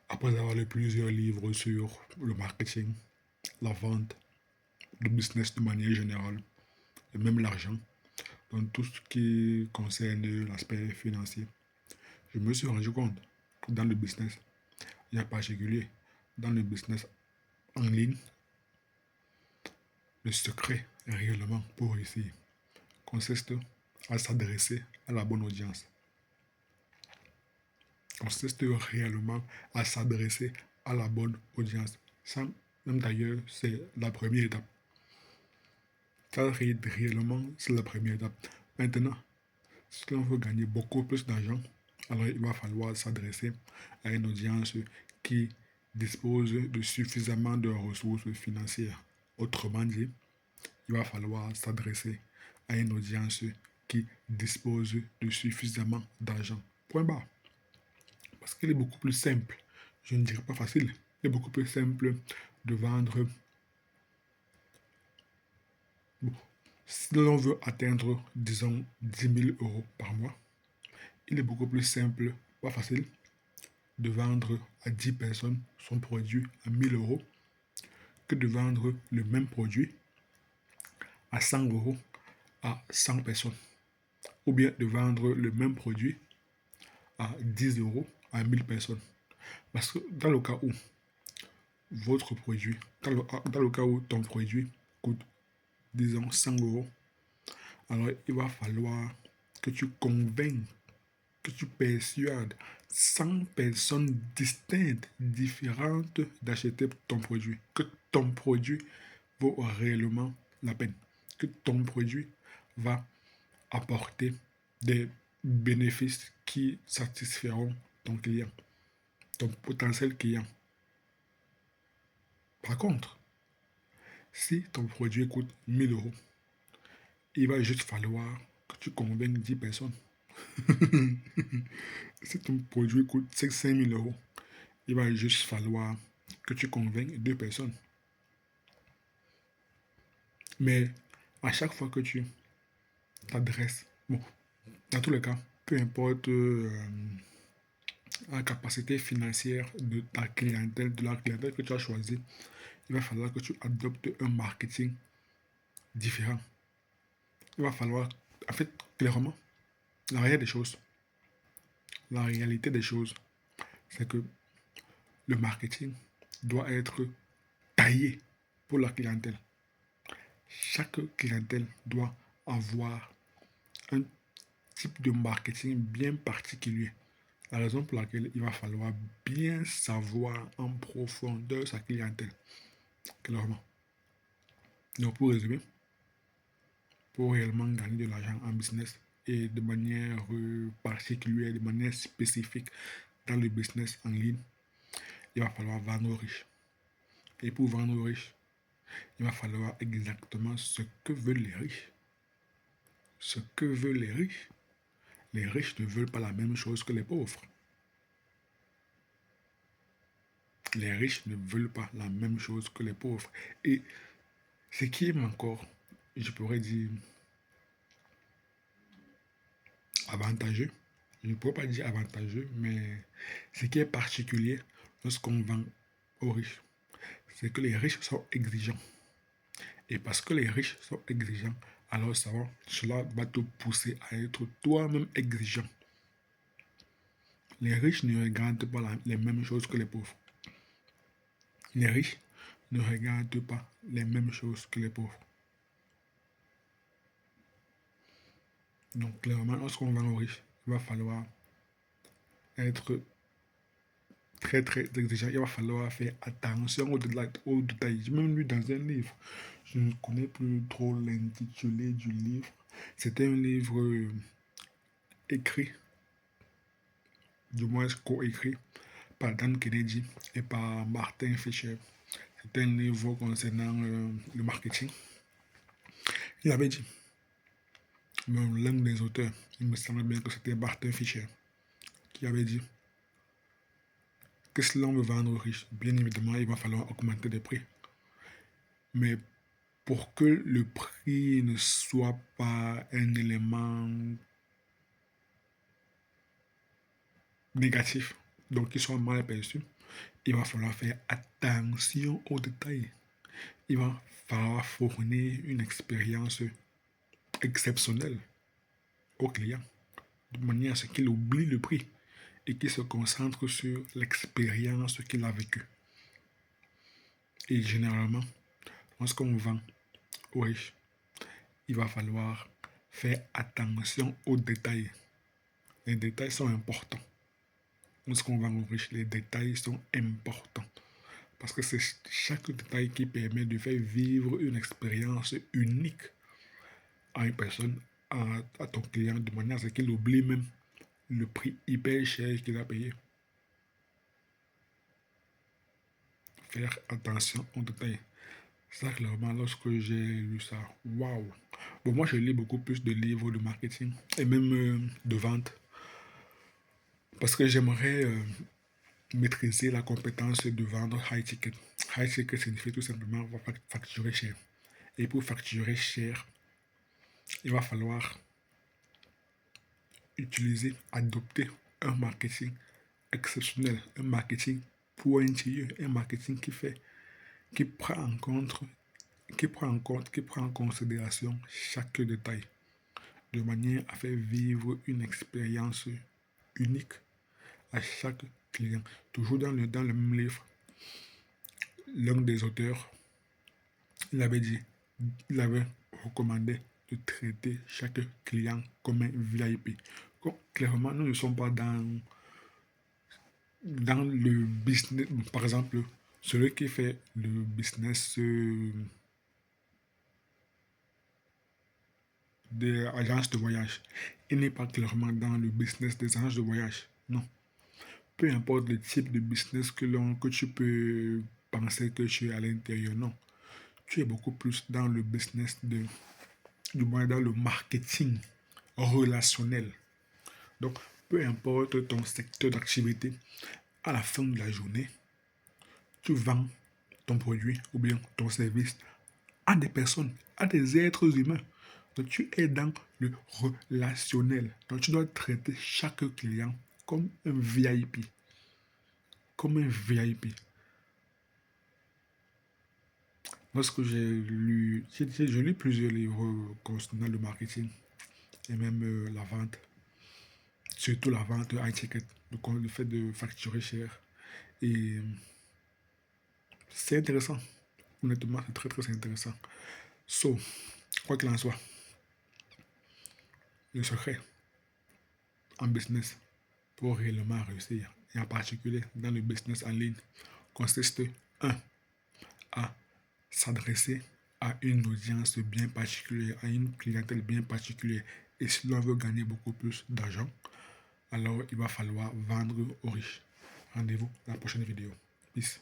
Après avoir lu plusieurs livres sur le marketing, la vente, le business de manière générale, et même l'argent, dans tout ce qui concerne l'aspect financier, je me suis rendu compte que dans le business, et en particulier dans le business en ligne, le secret réellement pour réussir consiste à s'adresser à la bonne audience. Consiste réellement à s'adresser à la bonne audience. Ça, même d'ailleurs, c'est la première étape. Ça, réellement, c'est la première étape. Maintenant, si on veut gagner beaucoup plus d'argent, alors il va falloir s'adresser à une audience qui dispose de suffisamment de ressources financières. Autrement dit, il va falloir s'adresser à une audience qui dispose de suffisamment d'argent. Point barre. Parce qu'il est beaucoup plus simple, je ne dirais pas facile, il est beaucoup plus simple de vendre. Bon, si l'on veut atteindre, disons, 10 000 € par mois, il est beaucoup plus simple, pas facile, de vendre à 10 personnes son produit à 1 000 € que de vendre le même produit à 100 € à 100 personnes. Ou bien de vendre le même produit à 10 € à 1 000 personnes. Parce que dans le cas où votre produit, dans le cas où ton produit coûte, disons, 100 €, alors il va falloir que tu convainques, que tu persuades 100 personnes distinctes, différentes, d'acheter ton produit. Que ton produit vaut réellement la peine. Que ton produit va apporter des bénéfices qui satisferont ton client, ton potentiel client. Par contre, si ton produit coûte 1 000 €, il va juste falloir que tu convainques 10 personnes. Si ton produit coûte 5 000 €, il va juste falloir que tu convainques 2 personnes. Mais à chaque fois que tu t'adresses, bon, dans tous les cas, peu importe la capacité financière de ta clientèle, de la clientèle que tu as choisie, il va falloir que tu adoptes un marketing différent. Il va falloir, en fait, clairement, la réalité des choses, la réalité des choses, c'est que le marketing doit être taillé pour la clientèle. Chaque clientèle doit avoir un type de marketing bien particulier. La raison pour laquelle il va falloir bien savoir en profondeur sa clientèle, clairement. Donc, pour résumer, pour réellement gagner de l'argent en business et de manière particulière, de manière spécifique dans le business en ligne, il va falloir vendre aux riches. Et pour vendre aux riches, il va falloir exactement ce que veulent les riches. Ce que veulent les riches. Les riches ne veulent pas la même chose que les pauvres. Les riches ne veulent pas la même chose que les pauvres. Et ce qui est encore, je pourrais dire, avantageux, je ne pourrais pas dire avantageux, mais ce qui est particulier lorsqu'on vend aux riches, c'est que les riches sont exigeants. Et parce que les riches sont exigeants, alors cela va te pousser à être toi-même exigeant. Les riches ne regardent pas les mêmes choses que les pauvres. Les riches ne regardent pas les mêmes choses que les pauvres. Donc clairement, lorsqu'on vend aux riches, il va falloir être très très exigeant. Il va falloir faire attention aux détails. J'ai même lu dans un livre, je ne connais plus trop l'intitulé du livre. C'était un livre écrit, du moins coécrit, par Dan Kennedy et par Martin Fisher. C'était un livre concernant le marketing. Il avait dit, l'un des auteurs, il me semble bien que c'était Martin Fisher, qui avait dit que si l'on veut vendre aux riches, bien évidemment, il va falloir augmenter les prix. Mais pour que le prix ne soit pas un élément négatif donc qui sont mal perçus, il va falloir faire attention aux détails. Il va falloir fournir une expérience exceptionnelle au client, de manière à ce qu'il oublie le prix et qu'il se concentre sur l'expérience qu'il a vécue. Et généralement, lorsqu'on vend aux riches, il va falloir faire attention aux détails. Les détails sont importants. Lorsqu'on vend aux riches, les détails sont importants. Parce que c'est chaque détail qui permet de faire vivre une expérience unique à une personne, à ton client, de manière à ce qu'il oublie même le prix hyper cher qu'il a payé. Faire attention aux détails. Ça, clairement, lorsque j'ai lu ça, waouh! Bon, moi, je lis beaucoup plus de livres de marketing et même de vente parce que j'aimerais maîtriser la compétence de vendre high ticket. High ticket signifie tout simplement facturer cher. Et pour facturer cher, il va falloir utiliser, adopter un marketing exceptionnel, un marketing pointilleux, un marketing qui prend en compte, qui prend en considération chaque détail, de manière à faire vivre une expérience unique à chaque client. Toujours dans le même livre, l'un des auteurs, il avait recommandé de traiter chaque client comme un VIP. Clairement, nous ne sommes pas dans le business. Par exemple, celui qui fait le business des agences de voyage, il n'est pas clairement dans le business des agences de voyage. Non. Peu importe le type de business que tu peux penser que tu es à l'intérieur, non. Tu es beaucoup plus dans le business du moins dans le marketing relationnel. Donc, peu importe ton secteur d'activité, à la fin de la journée, tu vends ton produit ou bien ton service à des personnes, à des êtres humains. Donc, tu es dans le relationnel. Donc, tu dois traiter chaque client comme un VIP. Comme un VIP. Lorsque j'ai lu plusieurs livres concernant le marketing et même la vente, surtout la vente high ticket, le fait de facturer cher. Et c'est intéressant. Honnêtement, c'est très très intéressant. So, quoi qu'il en soit, le secret en business pour réellement réussir, et en particulier dans le business en ligne, consiste 1. À s'adresser à une audience bien particulière, à une clientèle bien particulière. Et si l'on veut gagner beaucoup plus d'argent, alors il va falloir vendre aux riches. Rendez-vous dans la prochaine vidéo. Peace.